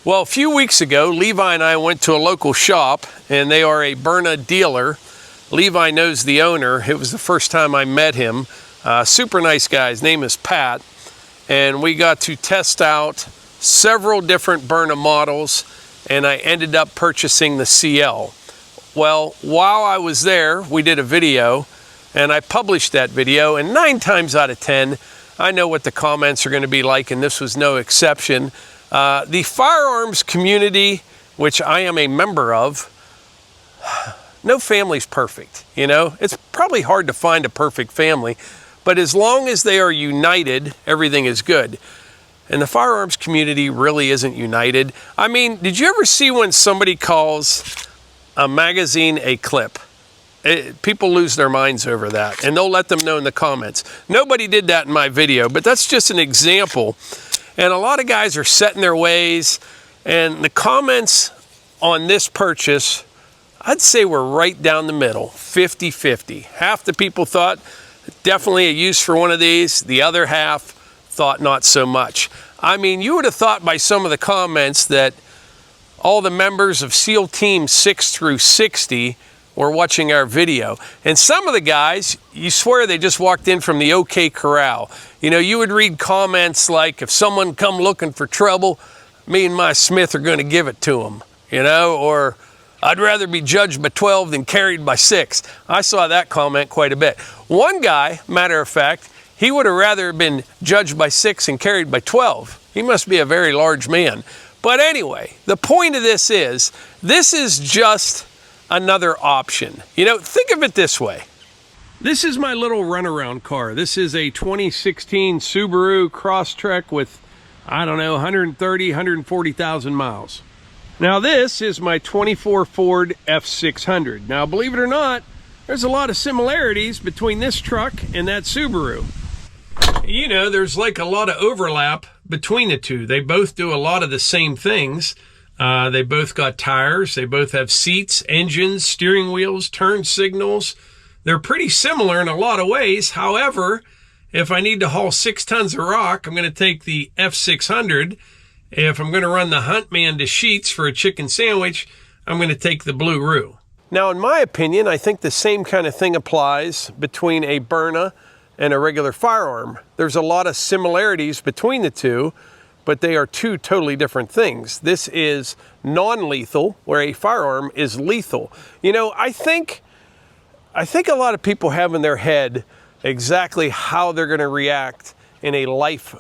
Well, a few weeks ago, Levi and I went to a local shop, and they are a Byrna dealer. Levi knows the owner. It was the first time I met him. Super nice guy. His name is Pat. And we got to test out several different Byrna models, and I ended up purchasing the CL. Well, while I was there, we did a video, and I published that video, and 9 times out of 10, I know what the comments are going to be like, and this was no exception. The firearms community, which I am a member of, no family's perfect, you know? It's probably hard to find a perfect family, but as long as they are united, everything is good. And the firearms community really isn't united. I mean, did you ever see when somebody calls a magazine a clip? People lose their minds over that, and they'll let them know in the comments. Nobody did that in my video, but that's just an example. And a lot of guys are set in their ways, and the comments on this purchase, I'd say we're right down the middle, 50-50. Half the people thought definitely a use for one of these, the other half thought not so much. I mean, you would have thought by some of the comments that all the members of SEAL Team 6 through 60 were watching our video. And some of the guys, you swear they just walked in from the OK Corral. You know, you would read comments like, if someone come looking for trouble, me and my Smith are gonna give it to them, you know, or I'd rather be judged by 12 than carried by 6. I saw that comment quite a bit. One guy, matter of fact, he would have rather been judged by 6 and carried by 12. He must be a very large man. But anyway, the point of this is just another option. You know, think of it this way. This is my little runaround car. This is a 2016 Subaru Crosstrek with, I don't know, 130, 140,000 miles. Now this is my 24 Ford F600. Now, believe it or not, there's a lot of similarities between this truck and that Subaru. You know, there's like a lot of overlap between the two. They both do a lot of the same things. They both got tires. They both have seats, engines, steering wheels, turn signals. They're pretty similar in a lot of ways. However, if I need to haul 6 tons of rock, I'm going to take the F600. If I'm going to run the Huntman to Sheets for a chicken sandwich, I'm going to take the Blue Roo. Now, in my opinion, I think the same kind of thing applies between a Byrna and a regular firearm. There's a lot of similarities between the two, but they are two totally different things. This is non-lethal, where a firearm is lethal. You know, I think a lot of people have in their head exactly how they're going to react in a life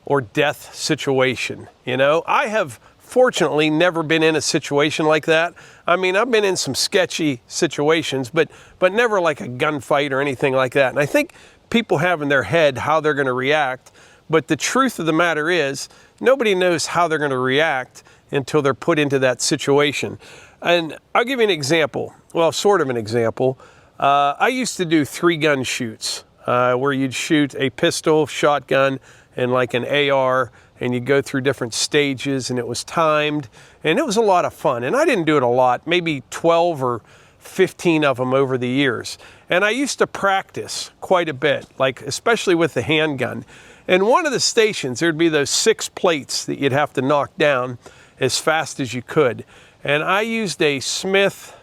or death situation. You know, I have fortunately never been in a situation like that. I mean, I've been in some sketchy situations, but never like a gunfight or anything like that. And I think people have in their head how they're going to react, but the truth of the matter is nobody knows how they're going to react until they're put into that situation. And I'll give you an example, well, sort of an example. I used to do 3-gun shoots where you'd shoot a pistol, shotgun, and like an AR, and you'd go through different stages, and it was timed, and it was a lot of fun. And I didn't do it a lot, maybe 12 or 15 of them over the years. And I used to practice quite a bit, like especially with the handgun. And one of the stations, there'd be those 6 plates that you'd have to knock down as fast as you could. And I used a Smith,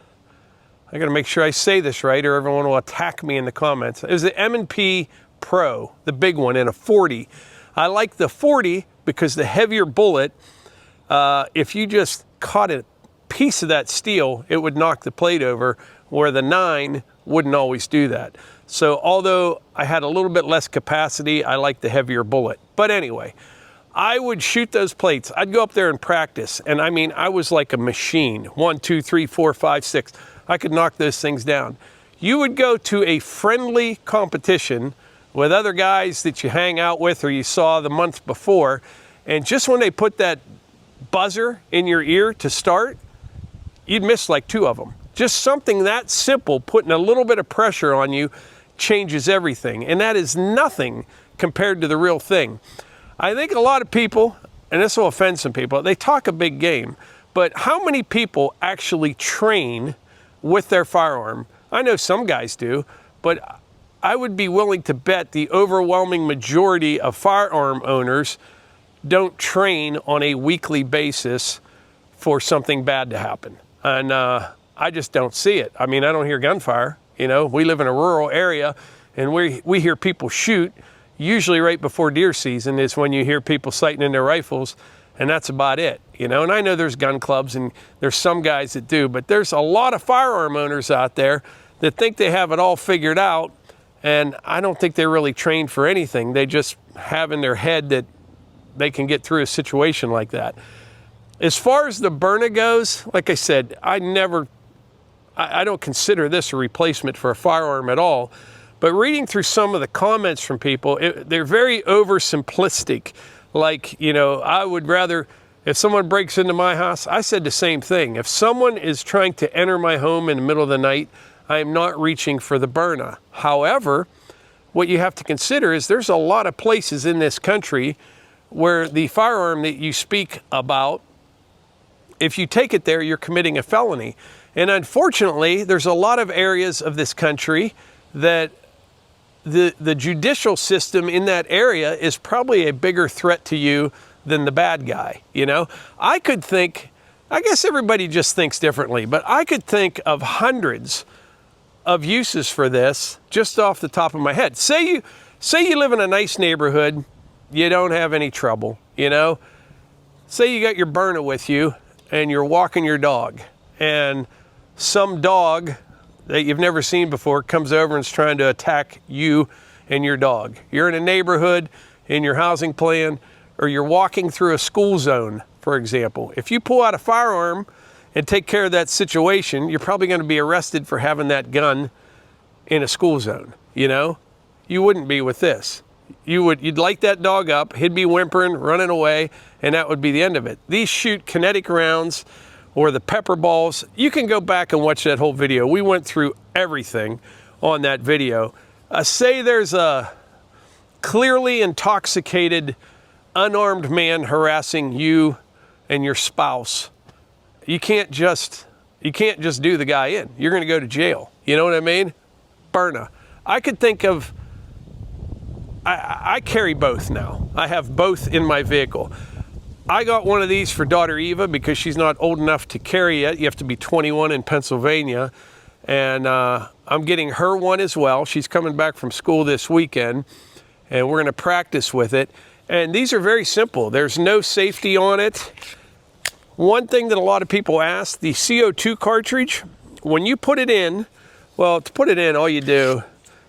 I gotta make sure I say this right or everyone will attack me in the comments. It was the M&P Pro, the big one, in a 40. I like the 40 because the heavier bullet, if you just caught a piece of that steel, it would knock the plate over, where the 9 wouldn't always do that. So although I had a little bit less capacity, I like the heavier bullet. But anyway, I would shoot those plates. I'd go up there and practice. And I mean, I was like a machine. 1, 2, 3, 4, 5, 6. I could knock those things down. You would go to a friendly competition with other guys that you hang out with or you saw the month before, and just when they put that buzzer in your ear to start, you'd miss like 2 of them. Just something that simple, putting a little bit of pressure on you, changes everything. And that is nothing compared to the real thing. I think a lot of people, and this will offend some people, they talk a big game, but how many people actually train with their firearm? I know some guys do, but I would be willing to bet the overwhelming majority of firearm owners don't train on a weekly basis for something bad to happen. And I just don't see it. I mean, I don't hear gunfire. You know, we live in a rural area, and we hear people shoot. Usually right before deer season is when you hear people sighting in their rifles, and that's about it. You know, and I know there's gun clubs and there's some guys that do, but there's a lot of firearm owners out there that think they have it all figured out, and I don't think they're really trained for anything. They just have in their head that they can get through a situation like that. As far as the Byrna goes, like I said, I don't consider this a replacement for a firearm at all. But reading through some of the comments from people, they're very oversimplistic. Like, you know, I would rather, if someone breaks into my house, I said the same thing. If someone is trying to enter my home in the middle of the night, I am not reaching for the Byrna. However, what you have to consider is there's a lot of places in this country where the firearm that you speak about, if you take it there, you're committing a felony. And unfortunately, there's a lot of areas of this country that the judicial system in that area is probably a bigger threat to you than the bad guy. You know, I could think, I guess everybody just thinks differently, but I could think of hundreds of uses for this just off the top of my head. Say you live in a nice neighborhood, you don't have any trouble, you know. Say you got your Byrna with you and you're walking your dog, and some dog that you've never seen before comes over and is trying to attack you and your dog. You're in a neighborhood, in your housing plan, or you're walking through a school zone, for example. If you pull out a firearm and take care of that situation, you're probably going to be arrested for having that gun in a school zone, you know? You wouldn't be with this. You'd light that dog up, he'd be whimpering, running away, and that would be the end of it. These shoot kinetic rounds, or the pepper balls. You can go back and watch that whole video. We went through everything on that video. Say there's a clearly intoxicated, unarmed man harassing you and your spouse. You can't just do the guy in. You're going to go to jail. You know what I mean? Byrna. I could think of, I carry both now. I have both in my vehicle. I got one of these for daughter Eva because she's not old enough to carry it. You have to be 21 in Pennsylvania. And I'm getting her one as well. She's coming back from school this weekend, and we're going to practice with it. And these are very simple. There's no safety on it. One thing that a lot of people ask, the CO2 cartridge, when you put it in, well, to put it in, all you do,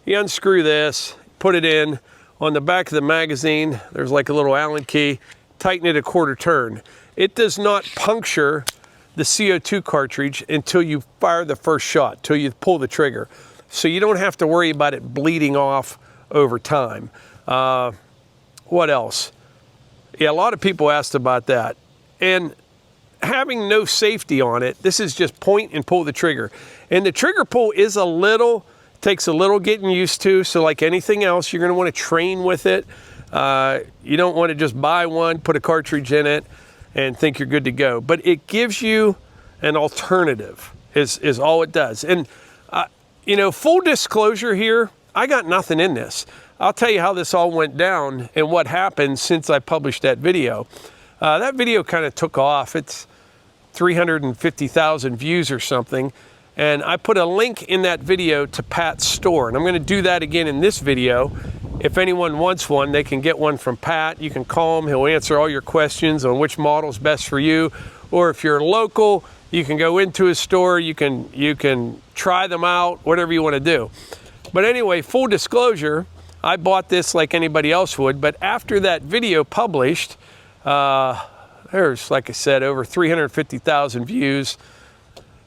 you unscrew this, put it in. On the back of the magazine, there's like a little Allen key. Tighten it a quarter turn. It does not puncture the CO2 cartridge until you fire the first shot, till you pull the trigger. So you don't have to worry about it bleeding off over time. What else? Yeah, a lot of people asked about that. And having no safety on it, this is just point and pull the trigger. And the trigger pull is takes a little getting used to. So like anything else, you're gonna wanna train with it. You don't want to just buy one, put a cartridge in it, and think you're good to go. But it gives you an alternative, is all it does. And, you know, full disclosure here, I got nothing in this. I'll tell you how this all went down and what happened since I published that video. That video kind of took off. It's 350,000 views or something. And I put a link in that video to Pat's store. And I'm going to do that again in this video. If anyone wants one, they can get one from Pat. You can call him. He'll answer all your questions on which model is best for you. Or if you're local, you can go into his store. You can try them out, whatever you want to do. But anyway, full disclosure, I bought this like anybody else would. But after that video published, there's, like I said, over 350,000 views.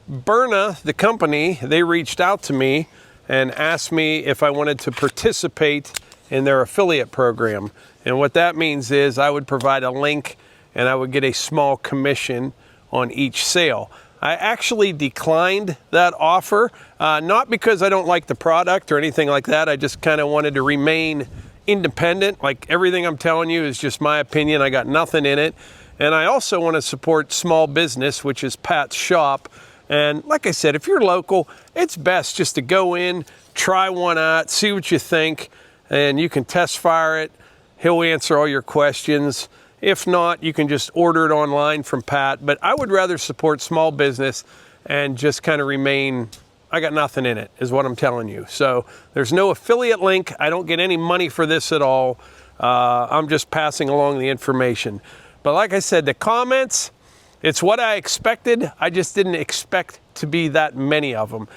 Byrna, the company, they reached out to me and asked me if I wanted to participate in their affiliate program. And what that means is I would provide a link and I would get a small commission on each sale. I actually declined that offer, not because I don't like the product or anything like that. I just kind of wanted to remain independent. Like everything I'm telling you is just my opinion. I got nothing in it. And I also want to support small business, which is Pat's shop. And like I said, if you're local, it's best just to go in, try one out, see what you think, and you can test fire it. He'll answer all your questions. If not, you can just order it online from Pat. But I would rather support small business and just kind of remain, I got nothing in it, is what I'm telling you. So there's no affiliate link. I don't get any money for this at all. I'm just passing along the information. But like I said, the comments, it's what I expected. I just didn't expect to be that many of them.